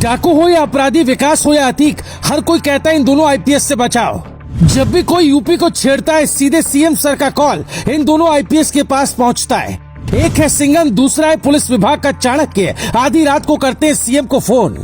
डाकू हो या अपराधी, विकास हो या अतीक, हर कोई कहता है इन दोनों आईपीएस से बचाओ। जब भी कोई यूपी को छेड़ता है, सीधे सीएम सर का कॉल इन दोनों आईपीएस के पास पहुंचता है। एक है सिंघम, दूसरा है पुलिस विभाग का चाणक्य। आधी रात को करते हैं सीएम को फोन।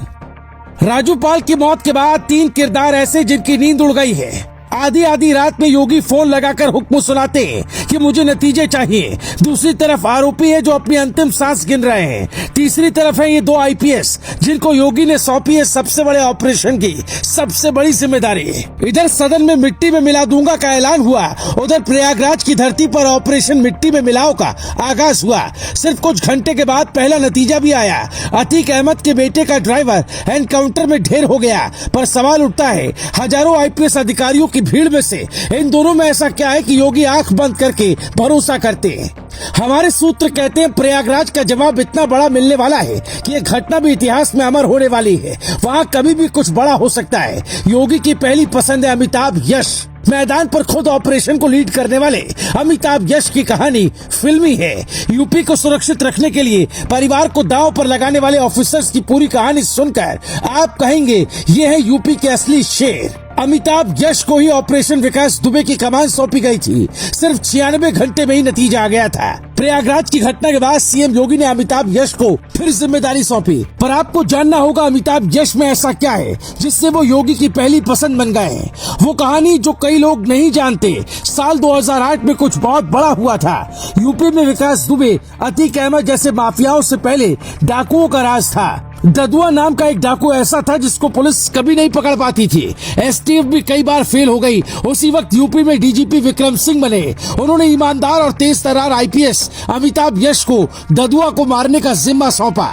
राजू पाल की मौत के बाद 3 किरदार ऐसे जिनकी नींद उड़ गई है। आधी रात में योगी फोन लगाकर हुक्म सुनाते हैं कि मुझे नतीजे चाहिए। दूसरी तरफ आरोपी है जो अपनी अंतिम सांस गिन रहे हैं। तीसरी तरफ है ये 2 आईपीएस जिनको योगी ने सौंपी है सबसे बड़े ऑपरेशन की सबसे बड़ी जिम्मेदारी। इधर सदन में मिट्टी में मिला दूंगा का ऐलान हुआ, उधर प्रयागराज की धरती पर ऑपरेशन मिट्टी में मिलाओ का आगाज हुआ। सिर्फ कुछ घंटे के बाद पहला नतीजा भी आया। अतीक अहमद के बेटे का ड्राइवर एनकाउंटर में ढेर हो गया। पर सवाल उठता है, हजारों आईपीएस अधिकारियों की भीड़ में से इन दोनों में ऐसा क्या है कि योगी आंख बंद करके भरोसा करते हैं। हमारे सूत्र कहते हैं प्रयागराज का जवाब इतना बड़ा मिलने वाला है कि ये घटना भी इतिहास में अमर होने वाली है। वहाँ कभी भी कुछ बड़ा हो सकता है। योगी की पहली पसंद है अमिताभ यश। मैदान पर खुद ऑपरेशन को लीड करने वाले अमिताभ यश की कहानी फिल्मी है। यूपी को सुरक्षित रखने के लिए परिवार को दांव पर लगाने वाले ऑफिसर्स की पूरी कहानी सुनकर आप कहेंगे ये है यूपी के असली शेर। अमिताभ यश को ही ऑपरेशन विकास दुबे की कमान सौंपी गई थी। सिर्फ 96 घंटे में ही नतीजा आ गया था। प्रयागराज की घटना के बाद सीएम योगी ने अमिताभ यश को फिर जिम्मेदारी सौंपी। पर आपको जानना होगा अमिताभ यश में ऐसा क्या है जिससे वो योगी की पहली पसंद बन गए। वो कहानी जो कई लोग नहीं जानते। साल 2008 में कुछ बहुत बड़ा हुआ था। यूपी में विकास दुबे, अतीक अहमद जैसे माफियाओं से पहले डाकुओं का राज था। ददुआ नाम का एक डाकू ऐसा था जिसको पुलिस कभी नहीं पकड़ पाती थी। एसटीएफ भी कई बार फेल हो गई। उसी वक्त यूपी में डीजीपी विक्रम सिंह बने। उन्होंने ईमानदार और तेज तर्रार आईपीएस अमिताभ यश को ददुआ को मारने का जिम्मा सौंपा।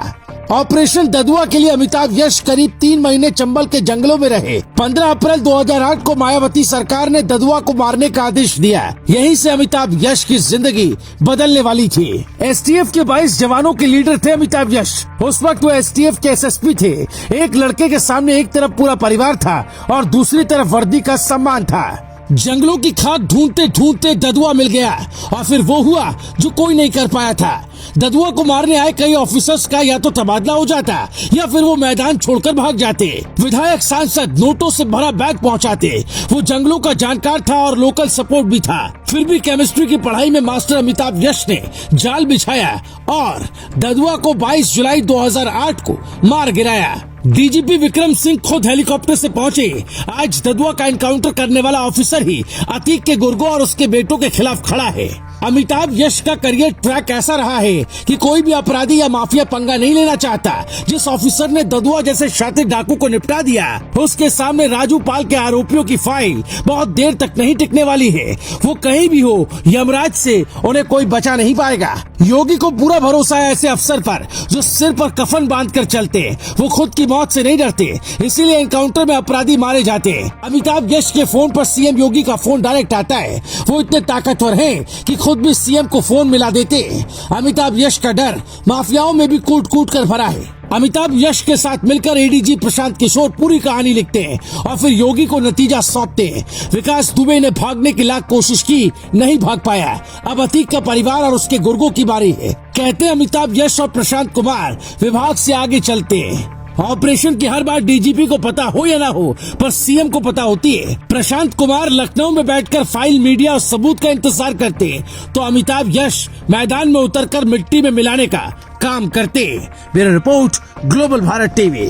ऑपरेशन ददुआ के लिए अमिताभ यश करीब 3 महीने चंबल के जंगलों में रहे। 15 अप्रैल 2008 को मायावती सरकार ने ददुआ को मारने का आदेश दिया। यहीं से अमिताभ यश की जिंदगी बदलने वाली थी। एसटीएफ के 22 जवानों के लीडर थे अमिताभ यश। उस वक्त वो एसटीएफ के एसएसपी थे। एक लड़के के सामने एक तरफ पूरा परिवार था और दूसरी तरफ वर्दी का सम्मान था। जंगलों की खाक ढूंढते ढूंढते ददुआ मिल गया और फिर वो हुआ जो कोई नहीं कर पाया था। ददुआ को मारने आए कई ऑफिसर्स का या तो तबादला हो जाता या फिर वो मैदान छोड़कर भाग जाते। विधायक सांसद नोटों से भरा बैग पहुंचाते। वो जंगलों का जानकार था और लोकल सपोर्ट भी था। फिर भी केमिस्ट्री की पढ़ाई में मास्टर अमिताभ यश ने जाल बिछाया और ददुआ को 22 जुलाई 2008 को मार गिराया। डीजीपी विक्रम सिंह खुद हेलीकॉप्टर से पहुंचे। आज ददुआ का एनकाउंटर करने वाला ऑफिसर ही अतीक के गुर्गों और उसके बेटों के खिलाफ खड़ा है। अमिताभ यश का करियर ट्रैक ऐसा रहा है कि कोई भी अपराधी या माफिया पंगा नहीं लेना चाहता। जिस ऑफिसर ने ददुआ जैसे शातिर डाकू को निपटा दिया, उसके सामने राजू पाल के आरोपियों की फाइल बहुत देर तक नहीं टिकने वाली है। वो कहीं भी हो, यमराज से उन्हें कोई बचा नहीं पाएगा। योगी को पूरा भरोसा है ऐसे अफसर पर जो सिर पर कफन बांध कर चलते। वो खुद की मौत से नहीं डरते, इसीलिए एनकाउंटर में अपराधी मारे जाते। अमिताभ यश के फोन पर सीएम योगी का फोन डायरेक्ट आता है। वो इतने ताकतवर हैं कि खुद भी सीएम को फोन मिला देते। अमिताभ यश का डर माफियाओं में भी कूट कूट कर भरा है। अमिताभ यश के साथ मिलकर एडीजी प्रशांत किशोर पूरी कहानी लिखते हैं और फिर योगी को नतीजा सौंपते हैं। विकास दुबे ने भागने की लाख कोशिश की, नहीं भाग पाया। अब अतीक का परिवार और उसके गुर्गों की बारी है। कहते हैं अमिताभ यश और प्रशांत कुमार विभाग से आगे चलते हैं। ऑपरेशन की हर बार डीजीपी को पता हो या ना हो, पर सीएम को पता होती है। प्रशांत कुमार लखनऊ में बैठकर फाइल, मीडिया और सबूत का इंतजार करते हैं, तो अमिताभ यश मैदान में उतरकर मिट्टी में मिलाने का काम करते। Bureau report, global Bharat TV.